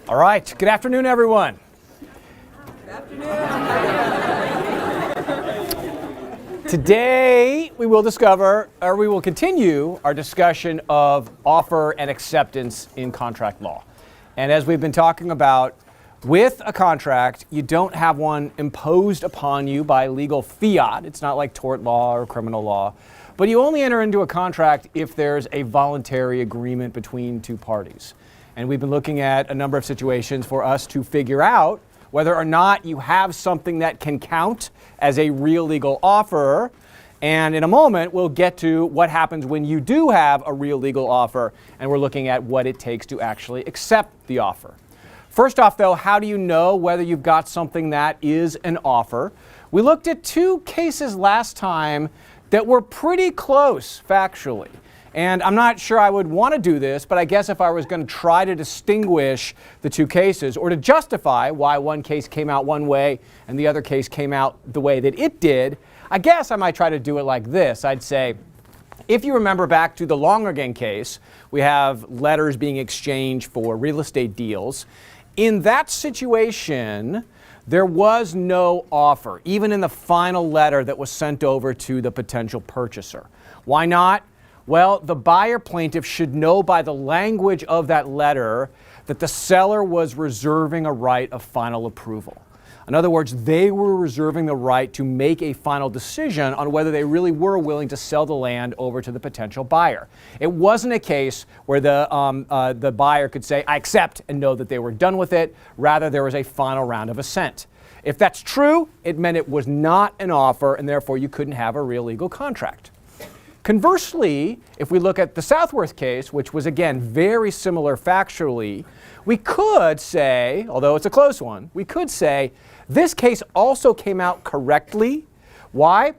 All right, good afternoon, everyone. Good afternoon. Today, we will continue our discussion of offer and acceptance in contract law. And as we've been talking about, with a contract, you don't have one imposed upon you by legal fiat. It's not like tort law or criminal law. But you only enter into a contract if there's a voluntary agreement between two parties. And we've been looking at a number of situations for us to figure out whether or not you have something that can count as a real legal offer. And in a moment, we'll get to what happens when you do have a real legal offer, and we're looking at what it takes to actually accept the offer. First off, though, how do you know whether you've got something that is an offer? We looked at two cases last time that were pretty close factually. And I'm not sure I would want to do this, but I guess if I was going to try to distinguish the two cases or to justify why one case came out one way and the other case came out the way that it did, I guess I might try to do it like this. I'd say, if you remember back to the Lonergan case, we have letters being exchanged for real estate deals. In that situation, there was no offer, even in the final letter that was sent over to the potential purchaser. Why not? Well, the buyer plaintiff should know by the language of that letter that the seller was reserving a right of final approval. In other words, they were reserving the right to make a final decision on whether they really were willing to sell the land over to the potential buyer. It wasn't a case where the buyer could say, I accept, and know that they were done with it. Rather, there was a final round of assent. If that's true, it meant it was not an offer, and therefore you couldn't have a real legal contract. Conversely, if we look at the Southworth case, which was again very similar factually, we could say, although it's a close one, we could say this case also came out correctly. Why?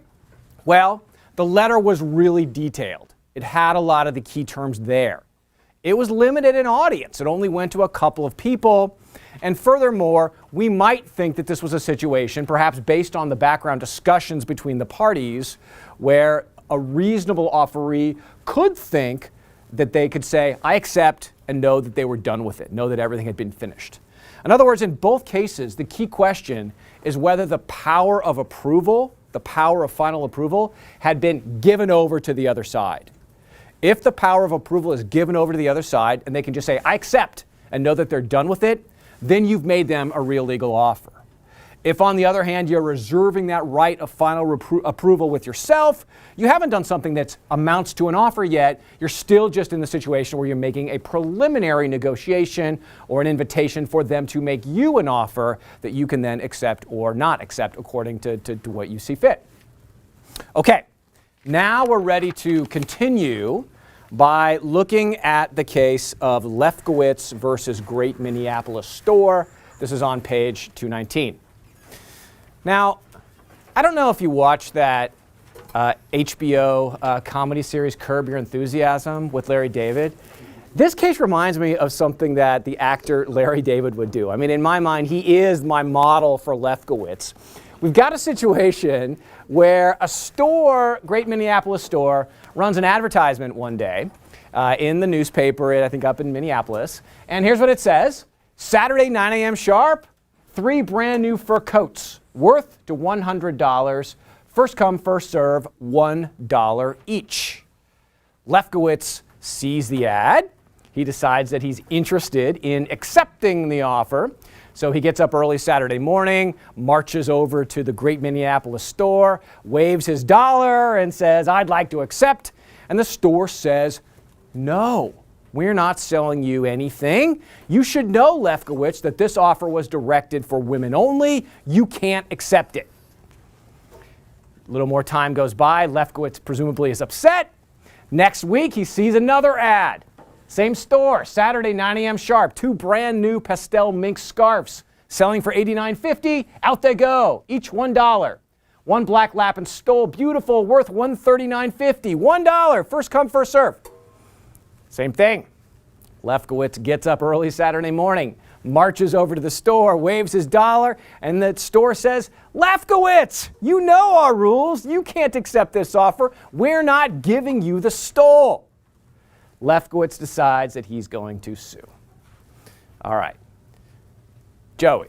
Well, the letter was really detailed. It had a lot of the key terms there. It was limited in audience. It only went to a couple of people. And furthermore, we might think that this was a situation, perhaps based on the background discussions between the parties, where a reasonable offeree could think that they could say, I accept, and know that they were done with it, know that everything had been finished. In other words, in both cases, the key question is whether the power of approval, the power of final approval, had been given over to the other side. If the power of approval is given over to the other side, and they can just say, I accept, and know that they're done with it, then you've made them a real legal offer. If, on the other hand, you're reserving that right of final approval with yourself, you haven't done something that amounts to an offer yet. You're still just in the situation where you're making a preliminary negotiation or an invitation for them to make you an offer that you can then accept or not accept according to what you see fit. Okay, now we're ready to continue by looking at the case of Lefkowitz versus Great Minneapolis Store. This is on page 219. Now, I don't know if you watched that HBO comedy series Curb Your Enthusiasm with Larry David. This case reminds me of something that the actor Larry David would do. I mean, in my mind, he is my model for Lefkowitz. We've got a situation where a store, Great Minneapolis Store, runs an advertisement one day in the newspaper, I think up in Minneapolis. And here's what it says. Saturday, 9 a.m. sharp, 3 brand new fur coats, worth to $100, first come, first serve, $1 each. Lefkowitz sees the ad. He decides that he's interested in accepting the offer. So he gets up early Saturday morning, marches over to the Great Minneapolis Store, waves his dollar and says, I'd like to accept. And the store says, no, we're not selling you anything. You should know, Lefkowitz, that this offer was directed for women only. You can't accept it. A little more time goes by. Lefkowitz presumably is upset. Next week, he sees another ad. Same store, Saturday, 9 a.m. sharp, 2 brand new pastel mink scarves, selling for $89.50. Out they go, each $1. 1 black lap and stole, beautiful, worth $139.50. $1, first come, first serve. Same thing. Lefkowitz gets up early Saturday morning, marches over to the store, waves his dollar, and the store says, Lefkowitz, you know our rules. You can't accept this offer. We're not giving you the stole. Lefkowitz decides that he's going to sue. All right. Joey,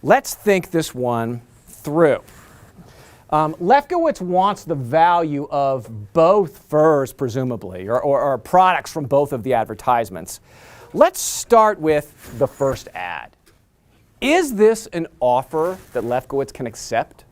let's think this one through. Lefkowitz wants the value of both furs, presumably, or products from both of the advertisements. Let's start with the first ad. Is this an offer that Lefkowitz can accept?